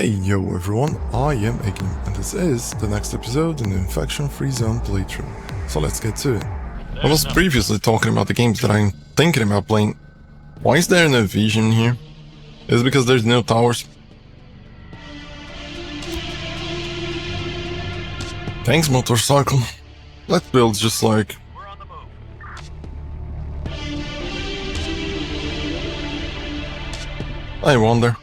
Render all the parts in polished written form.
Hey yo everyone, I am Ekin, and this is the next episode in the infection-free zone playthrough. So let's get to it. I was previously talking about the games that I'm thinking about playing. Why is there no vision here? Is it because there's no towers? Thanks, motorcycle. Let's build just like... I wonder.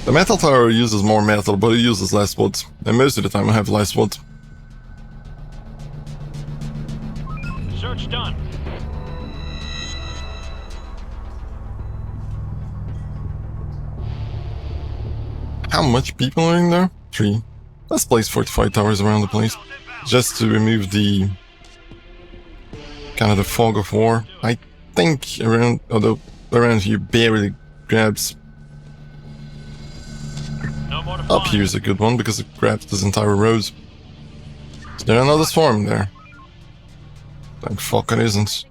The metal tower uses more metal, but it uses less wood. And most of the time I have less wood. Search done. How much people are in there? 3. Let's place 45 towers around the place. Just to remove the... kind of the fog of war. I think around... although around here barely grabs... Up here is a good one because it grabs this entire road. Is there another swarm there? Thank fuck it isn't.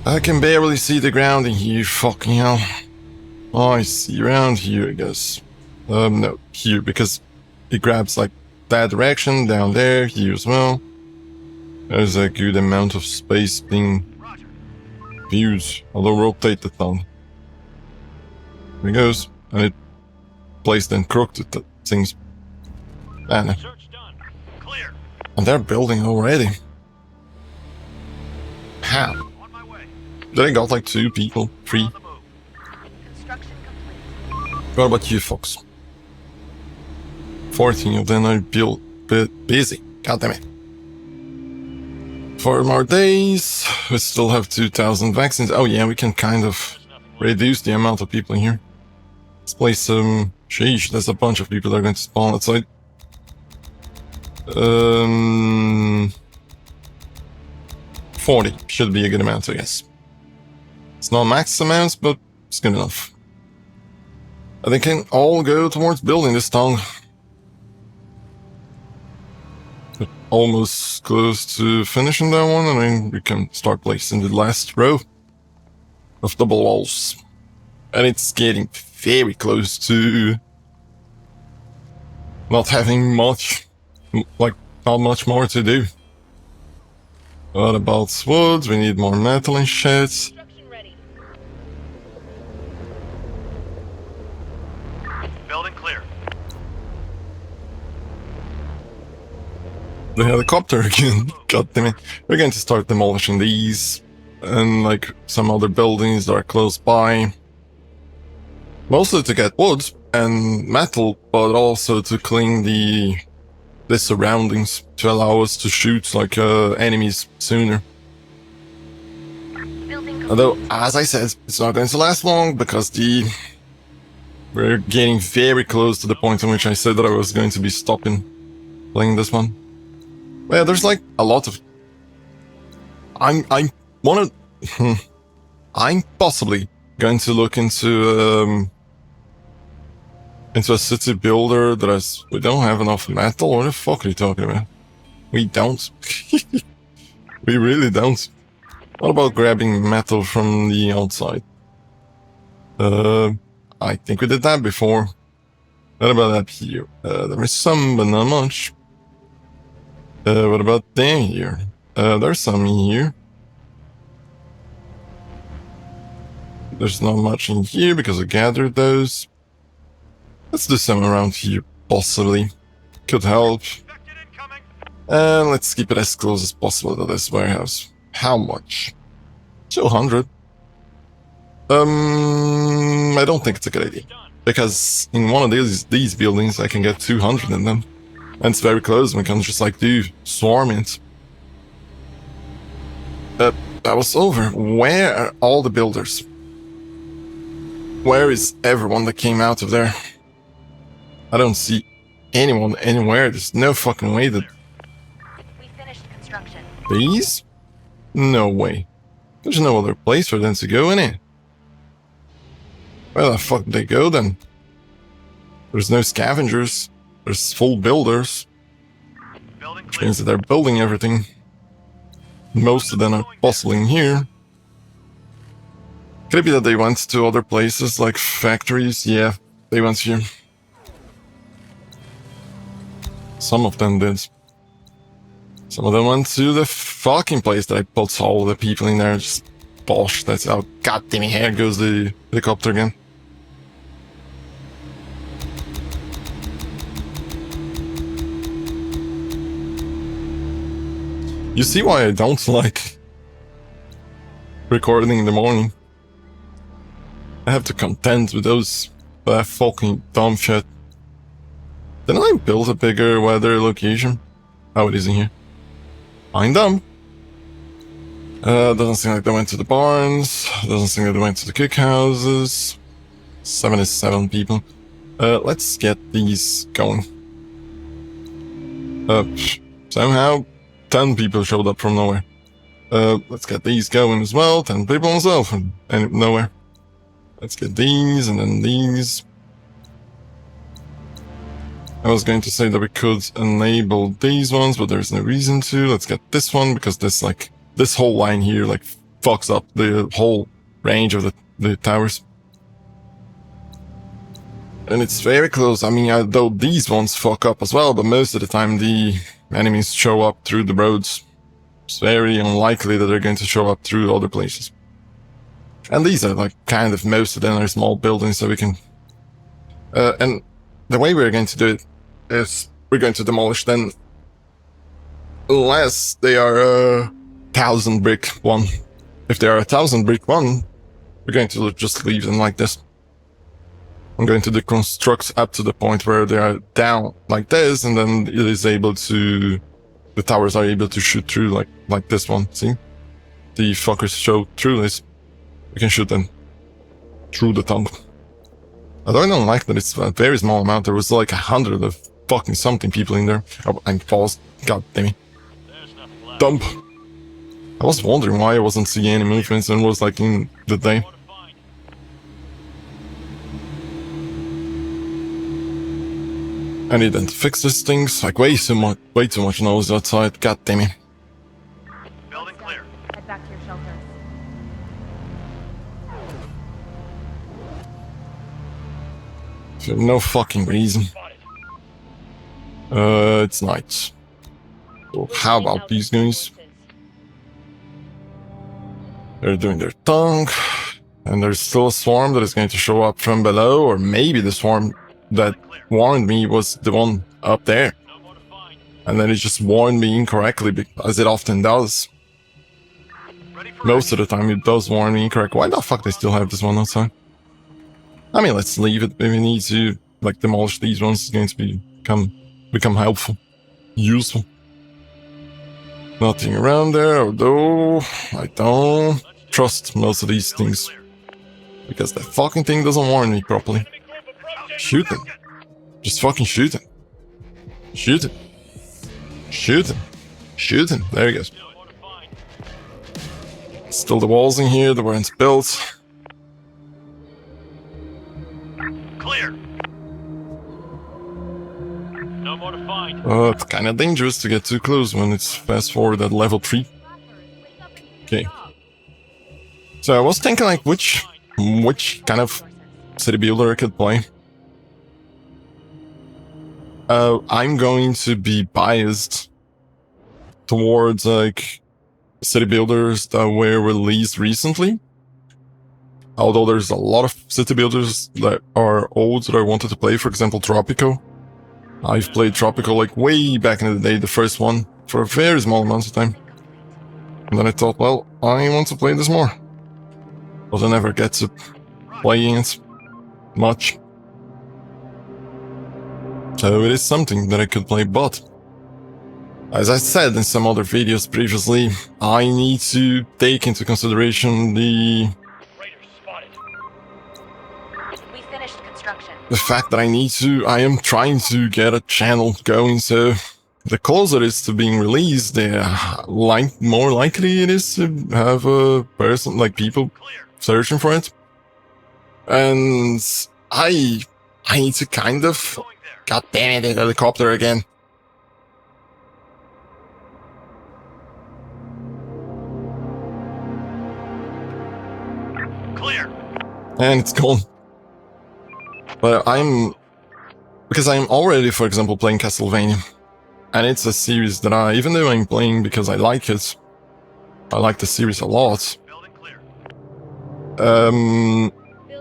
I can barely see the ground in here, fucking hell. Oh, I see around here, I guess. No, here, because it grabs like that direction, down there, here as well. There's a good amount of space being used, although rotate the thumb. Here it goes, and it placed and crooked the things. And they're building already. How? They got like 2 people, 3. What about you, Fox? 14 of them are busy. God damn it. 4 more days. We still have 2,000 vaccines. Oh yeah, we can kind of reduce the amount of people in here. Let's place some... Sheesh, there's a bunch of people that are going to spawn outside. 40 should be a good amount, I guess. It's not max amounts, but it's good enough. And they can all go towards building this town. We're almost close to finishing that one, and then we can start placing the last row of double walls. And it's getting very close to not having much, like, not much more to do. What about wood? We need more metal and shit. Building clear. The helicopter again. God damn it. We're going to start demolishing these and like some other buildings that are close by. Mostly to get wood and metal, but also to clean the surroundings to allow us to shoot like enemies sooner. Although, as I said, it's not going to last long because we're getting very close to the point in which I said that I was going to be stopping playing this one. But yeah, there's like a lot of... I'm possibly going to look into a city builder that has... We don't have enough metal? What the fuck are you talking about? We don't. We really don't. What about grabbing metal from the outside? I think we did that before. What about up here? There is some, but not much. What about down here? There's some in here. There's not much in here because I gathered those. Let's do some around here, possibly. Could help. And let's keep it as close as possible to this warehouse. How much? 200. I don't think it's a good idea. Because in one of these buildings I can get 200 in them. And it's very close, we can just like do swarm it. That was over. Where are all the builders? Where is everyone that came out of there? I don't see anyone anywhere. There's no fucking way that... We finished construction. These? No way. There's no other place for them to go in it. Where the fuck did they go then? There's no scavengers. There's full builders. Which means that they're building everything. Most of them are bustling here. Could it be that they went to other places, like factories? Yeah, they went here. Some of them did. Some of them went to the fucking place that I put all the people in there. Just bosh, that's how goddamn here goes the helicopter again. You see why I don't like recording in the morning. I have to contend with those fucking dumb shit. Didn't I build a bigger weather location? Oh, it isn't here. I'm dumb. Doesn't seem like they went to the barns. Doesn't seem like they went to the cookhouses. 77 people. Let's get these going. Somehow 10 people showed up from nowhere. Let's get these going as well. 10 people as well from nowhere. Let's get these and then these. I was going to say that we could enable these ones, but there's no reason to. Let's get this one because this whole line here fucks up the whole range of the towers. And it's very close. I mean, though these ones fuck up as well, but most of the time the enemies show up through the roads. It's very unlikely that they're going to show up through other places. And these are kind of most of them are small buildings, so we can... and the way we're going to do it is we're going to demolish them unless they are a 1,000 brick one. If they are a 1,000 brick one, we're going to just leave them like this. I'm going to deconstruct up to the point where they are down like this, and then it is able to... The towers are able to shoot through like this one, see? The fuckers show through this. We can shoot them through the tongue. Although I don't like that it's a very small amount. There was like 100 of fucking something people in there. Oh, and falls. God damn it. Dump. I was wondering why I wasn't seeing any movements and was like in the day. I need them to fix these things. Like way too much noise outside. God damn it. Building clear. Head back to your shelters. For no fucking reason. It's night. So how about these guys? They're doing their tongue. And there's still a swarm that is going to show up from below, or maybe the swarm that warned me was the one up there. And then it just warned me incorrectly, as it often does. Most of the time it does warn me incorrectly. Why the fuck they still have this one outside? I mean, let's leave it. If we need to, demolish these ones, it's going to become helpful. Useful. Nothing around there, although I don't trust most of these things. Because that fucking thing doesn't warn me properly. Shoot him. Just fucking shoot him. Shoot him. Shoot him. Shoot him. There he goes. Still the walls in here that weren't built. Clear. No more to find. It's kind of dangerous to get too close when it's fast forward at level 3. Okay. So I was thinking which kind of city builder I could play. I'm going to be biased towards city builders that were released recently. Although there's a lot of city builders that are old that I wanted to play, for example Tropico. I've played Tropico way back in the day, the first one, for a very small amount of time. And then I thought, well, I want to play this more. But I never get to playing it much. So it is something that I could play, but as I said in some other videos previously, I need to take into consideration the fact that I am trying to get a channel going, so the closer it is to being released, the more likely it is to have a person, people searching for it. And I need to kind of... God damn it, the helicopter again. Clear. and it's gone. But because I'm already, for example, playing Castlevania, and it's a series that even though I'm playing because I like it, I like the series a lot. Building clear.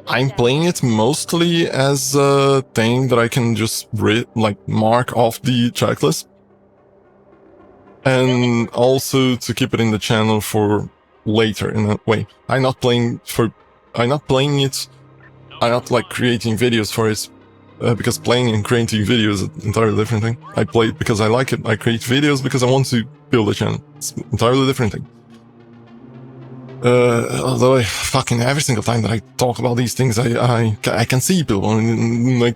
I'm playing it mostly as a thing that I can just mark off the checklist, and also to keep it in the channel for later in a way. I'm not playing it. I'm not like creating videos for it, because playing and creating videos is an entirely different thing. I play it because I like it. I create videos because I want to build a channel. It's an entirely different thing. Although fucking every single time that I talk about these things, I can see people like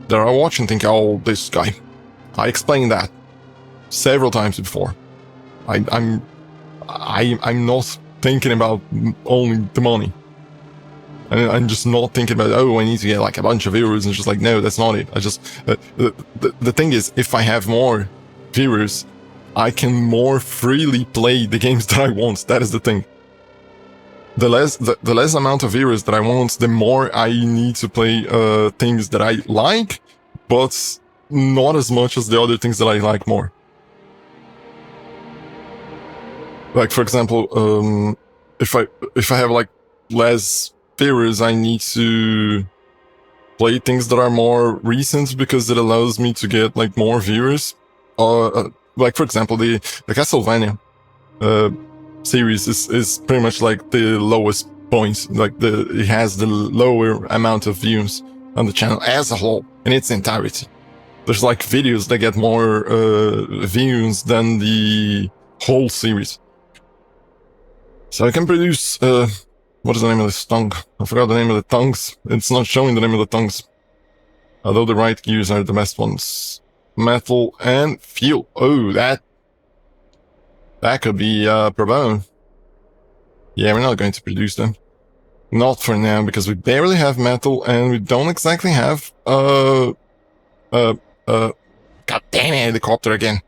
that are watching think, oh, this guy. I explained that several times before. I'm not thinking about only the money. I'm just not thinking about, oh, I need to get like a bunch of viewers, and just like, no, that's not it. I just the thing is, if I have more viewers, I can more freely play the games that I want. That is the thing. The less amount of viewers that I want, the more I need to play things that I like, but not as much as the other things that I like more. Like, for example, if I have like less viewers, I need to play things that are more recent because it allows me to get like more viewers. Like, for example, the Castlevania series is pretty much like the lowest point. Like it has the lower amount of views on the channel as a whole in its entirety. There's like videos that get more views than the whole series. So I can produce what is the name of this tongue? I forgot the name of the tongues. It's not showing the name of the tongues. Although the right gears are the best ones. Metal and fuel. Oh, that could be pro bono. Yeah, we're not going to produce them. Not for now, because we barely have metal, and we don't exactly have god damn it, helicopter again.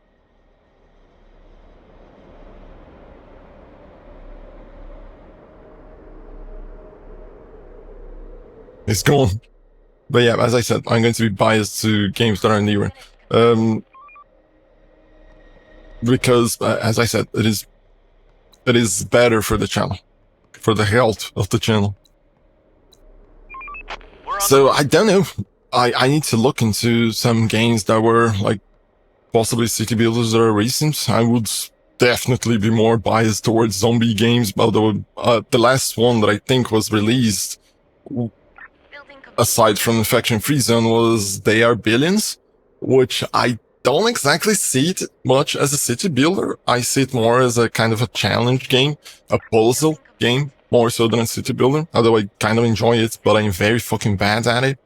It's gone. But yeah, as I said, I'm going to be biased to games that are newer. Because, as I said, it is better for the channel. For the health of the channel. So, I don't know. I need to look into some games that were, like, possibly city builders that are recent. I would definitely be more biased towards zombie games, although the last one that I think was released, aside from Infection Free Zone, was They Are Billions, which I don't exactly see it much as a city builder. I see it more as a kind of a challenge game, a puzzle game, more so than a city builder, although I kind of enjoy it, but I'm very fucking bad at it.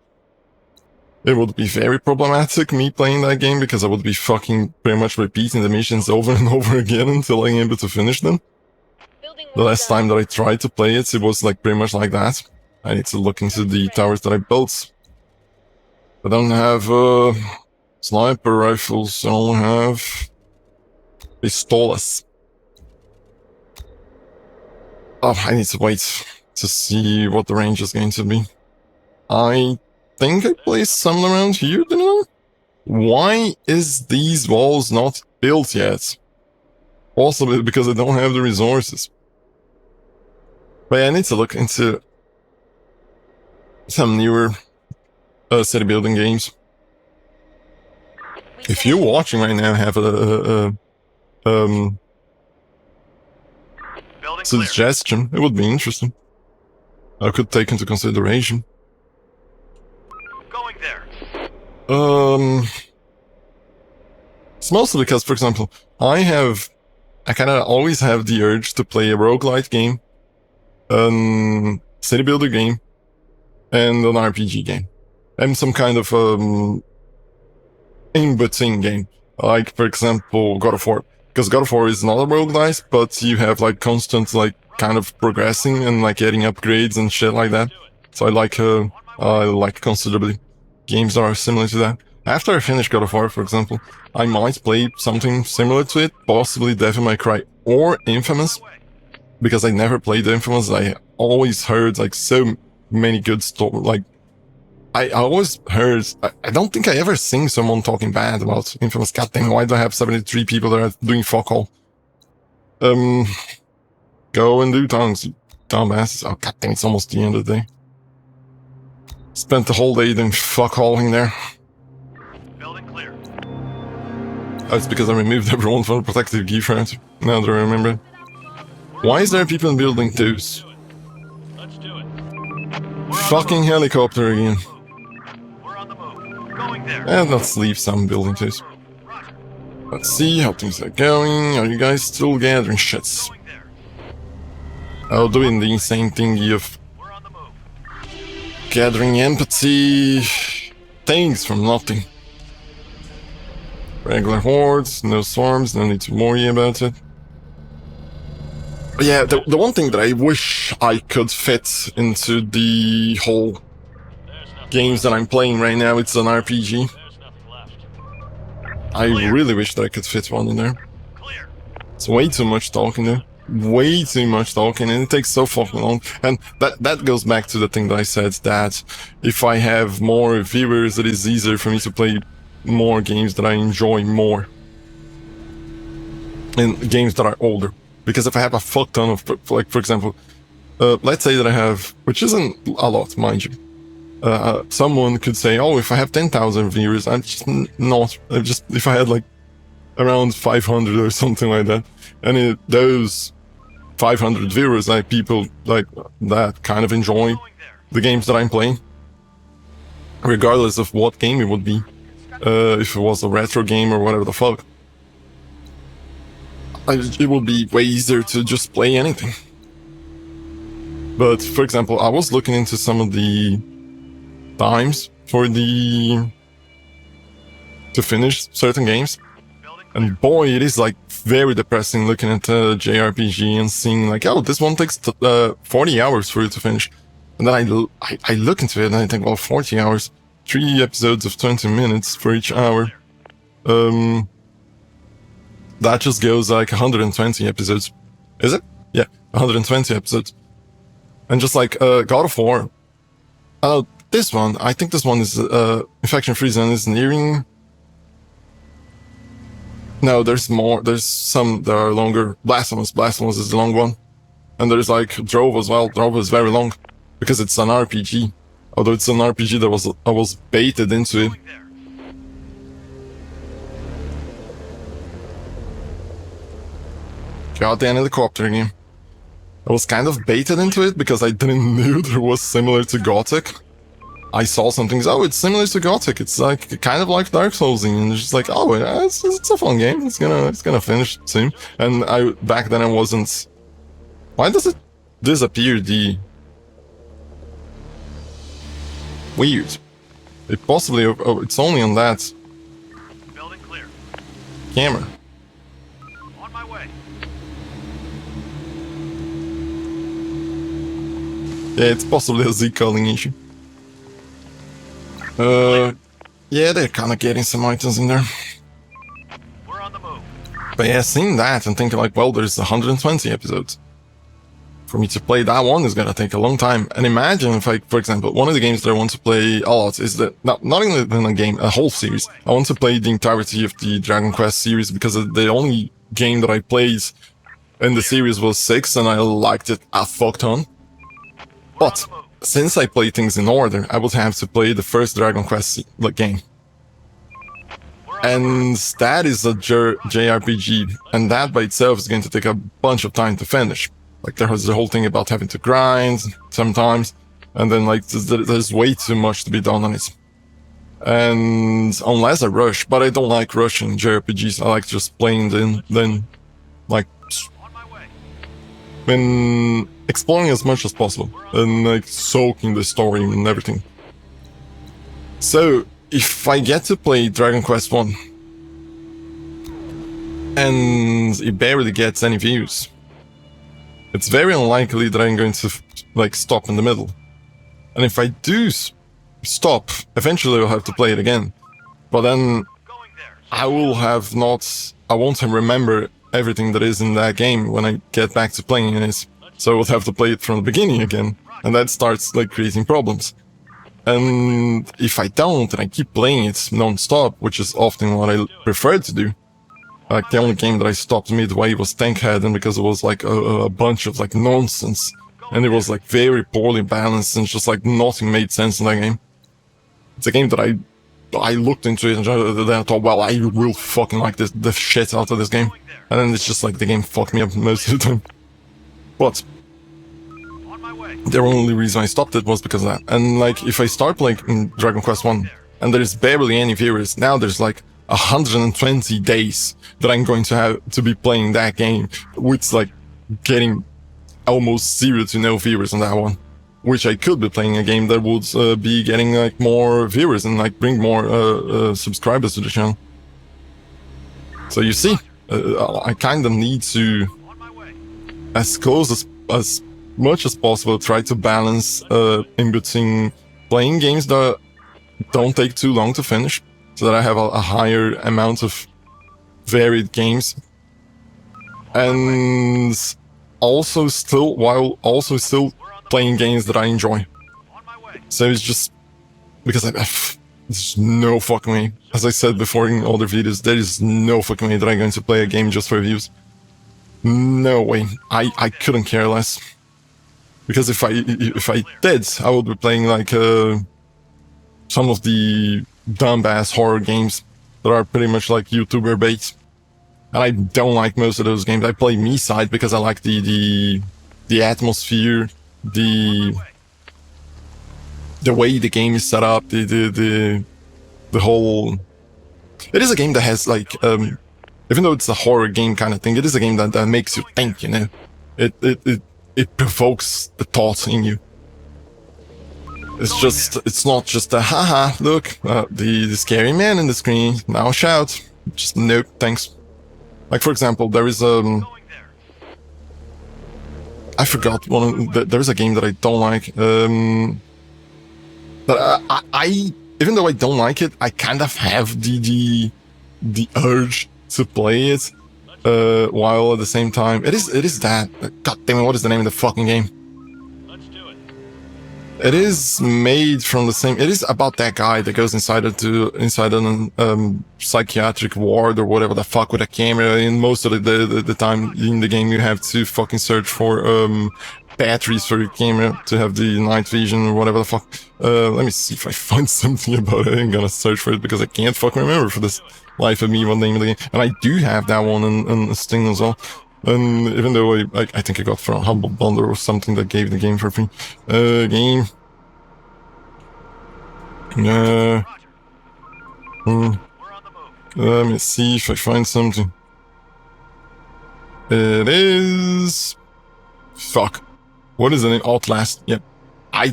It would be very problematic me playing that game, because I would be fucking pretty much repeating the missions over and over again until I'm able to finish them. The last time that I tried to play it, it was like pretty much like that. I need to look into the towers that I built. I don't have sniper rifles, I only have pistolas. Oh, I need to wait to see what the range is going to be. I think I placed some around here, didn't I? Why is these walls not built yet? Possibly because I don't have the resources. But yeah, I need to look into some newer city building games. If you're watching right now, have a suggestion, it would be interesting. I could take into consideration. Going there. It's mostly because, for example, I kind of always have the urge to play a roguelite game, city builder game, and an RPG game, and some kind of in-between game, like, for example, God of War. Because God of War is not a roguelite, but you have like constant like kind of progressing and like getting upgrades and shit like that. So I like considerably games that are similar to that. After I finish God of War, for example, I might play something similar to it, possibly Devil May Cry or Infamous, because I never played Infamous. I always heard like so many good stories. Like, I always heard, I don't think I ever seen someone talking bad about Infamous. Goddamn, why do I have 73 people that are doing fuck all? Go and do tongues, you dumbasses. Oh, goddamn, it's almost the end of the day. Spent the whole day doing fuck all in there. Building clear. Oh, it's because I removed everyone from the protective gear front. Now that I remember. Why is there people in building 2s? Let's do it. Fucking helicopter again. We're on the move. Going there. And let's leave some building 2s. Roger. Let's see how things are going. Are you guys still gathering shits? Going there. I'll doing the insane thingy of We're on the move. gathering empathy things from nothing. Regular hordes, no swarms, no need to worry about it. But yeah, the one thing that I wish I could fit into the whole There's nothing games that I'm playing right now, it's an RPG. There's nothing left. I really wish that I could fit one in there. Clear. It's way too much talking there. Way too much talking, and it takes so fucking long. And that goes back to the thing that I said, that if I have more viewers, it is easier for me to play more games that I enjoy more. And games that are older. Because if I have a fuck ton of, like, for example, let's say that I have, which isn't a lot, mind you. Someone could say, oh, if I have 10,000 viewers, I'm just not, if I had like around 500 or something like that, and those 500 viewers, like people like that kind of enjoy Going there. the games that I'm playing, regardless of what game it would be, if it was a retro game or whatever the fuck, it would be way easier to just play anything. But for example, I was looking into some of the times for to finish certain games, Building and boy, it is like very depressing looking at a JRPG and seeing like, oh, this one takes 40 hours for you to finish. And then I look into it and I think, well, 40 hours, 3 episodes of 20 minutes for each hour. That just goes like 120 episodes. Is it? Yeah, 120 episodes. And just like God of War. This one, I think this one is Infection Free Zone is nearing. No, there's more. There's some that are longer. Blasphemous is the long one. And there's like Drove as well. Drove is very long because it's an RPG. Although it's an RPG that I was baited into it. Going there. Goddamn helicopter again. I was kind of baited into it because I didn't know there was similar to Gothic. I saw some things, oh, it's similar to Gothic, it's like kind of like Dark Souls, and it's just like, oh, it's a fun game, it's gonna finish soon. And back then I wasn't. Why does it disappear? The weird. It possibly, it's only on that Building clear. camera. On my way. Yeah, it's possibly a Z-culling issue. Yeah, they're kind of getting some items in there. We're on the move. But yeah, seeing that and thinking like, well, there's 120 episodes. For me to play that one is gonna take a long time. And imagine if, like, for example, one of the games that I want to play a lot is not even a game, a whole series. I want to play the entirety of the Dragon Quest series because the only game that I played in the series was 6 and I liked it a fuck ton. But since I play things in order, I would have to play the first Dragon Quest game. And that is a JRPG, and that by itself is going to take a bunch of time to finish. Like, there's the whole thing about having to grind sometimes, and then like there's way too much to be done on it. And unless I rush, but I don't like rushing JRPGs, I like just playing then like On my way. when exploring as much as possible and like soaking the story and everything. So if I get to play Dragon Quest 1 and it barely gets any views, it's very unlikely that I'm going to like stop in the middle. And if I do stop, eventually I'll have to play it again. But then Going there. I won't remember everything that is in that game when I get back to playing it. So I will have to play it from the beginning again. and that starts like creating problems. And if I don't, and I keep playing it non-stop, which is often what I prefer to do. Like, the only game that I stopped midway was Tankhead, and because it was like a bunch of like nonsense, and it was like very poorly balanced, and just like nothing made sense in that game. It's a game that I looked into it, and then I thought, well, I will fucking like the shit out of this game. And then it's just like the game fucked me up most of the time. But On my way. the only reason I stopped it was because of that. And like, if I start playing in Dragon Quest 1, and there's barely any viewers, now there's like 120 days that I'm going to have to be playing that game, with like getting almost 0 to no viewers on that one. Which I could be playing a game that would be getting like more viewers and like bring more subscribers to the channel. So you see, I kind of need to, On my way. as close as much as possible, try to balance in between playing games that don't take too long to finish, so that I have a higher amount of varied games, and also still playing games that I enjoy. On my way. So it's just because there's no fucking way. As I said before in other videos, there is no fucking way that I'm going to play a game just for views. No way. I couldn't care less. Because if I did, I would be playing like some of the dumbass horror games that are pretty much like YouTuber bait. And I don't like most of those games. I play me side because I like the atmosphere, the way the game is set up, the whole. It is a game that has like even though it's a horror game kind of thing, it is a game that makes you think, you know. It provokes the thoughts in you. It's not just a haha, look, the scary man in the screen, now shout. Just nope, thanks. Like, for example, there is Going there. I forgot there's a game that I don't like. But I even though I don't like it, I kind of have the urge to play it. While at the same time, it is that. God damn it! What is the name of the fucking game? Let's do it. It is made from the same. It is about that guy that goes inside an psychiatric ward or whatever the fuck with a camera. And most of the time in the game, you have to fucking search for batteries for your camera to have the night vision or whatever the fuck. Let me see if I find something about it. I'm gonna search for it because I can't fucking remember for this life of me what name of the game. And I do have that one in Steam as well. And even though I think I got from Humble Bundle or something that gave the game for free. Game. Roger. We're on the move. Let me see if I find something. It is. Fuck. What is the name? Outlast. Yep. I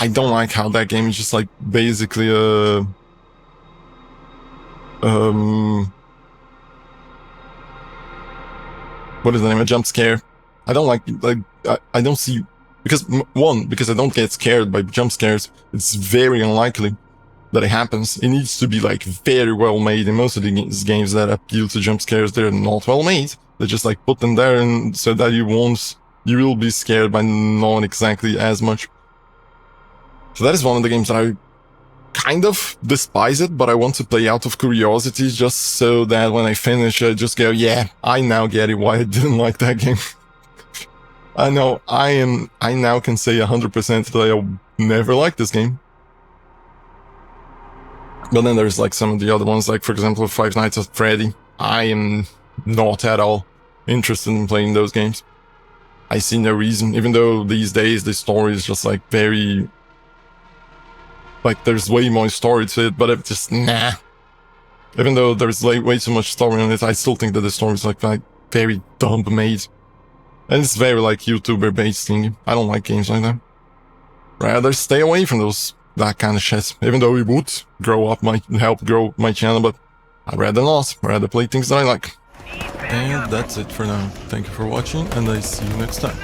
don't like how that game is just like basically what is the name? A jump scare. I don't like I don't see, because because I don't get scared by jump scares. It's very unlikely that it happens. It needs to be like very well made. And most of these games that appeal to jump scares, they're not well made. They just like put them there and so that you will be scared by not exactly as much. So that is one of the games that I kind of despise it, but I want to play out of curiosity just so that when I finish, I just go, yeah, I now get it why I didn't like that game. I know, I now can say 100% that I'll never like this game. But then there's like some of the other ones, like for example, Five Nights at Freddy. I am not at all interested in playing those games. I see no reason, even though these days the story is just like very... Like there's way more story to it, but it's just nah. Even though there's like way too much story on it, I still think that the story is like very dumb made. And it's very like YouTuber based thing. I don't like games like that. Rather stay away from that kind of shit. Even though it would help grow my channel, but I'd rather not. I'd rather play things that I like. And that's it for now. Thank you for watching, and I see you next time.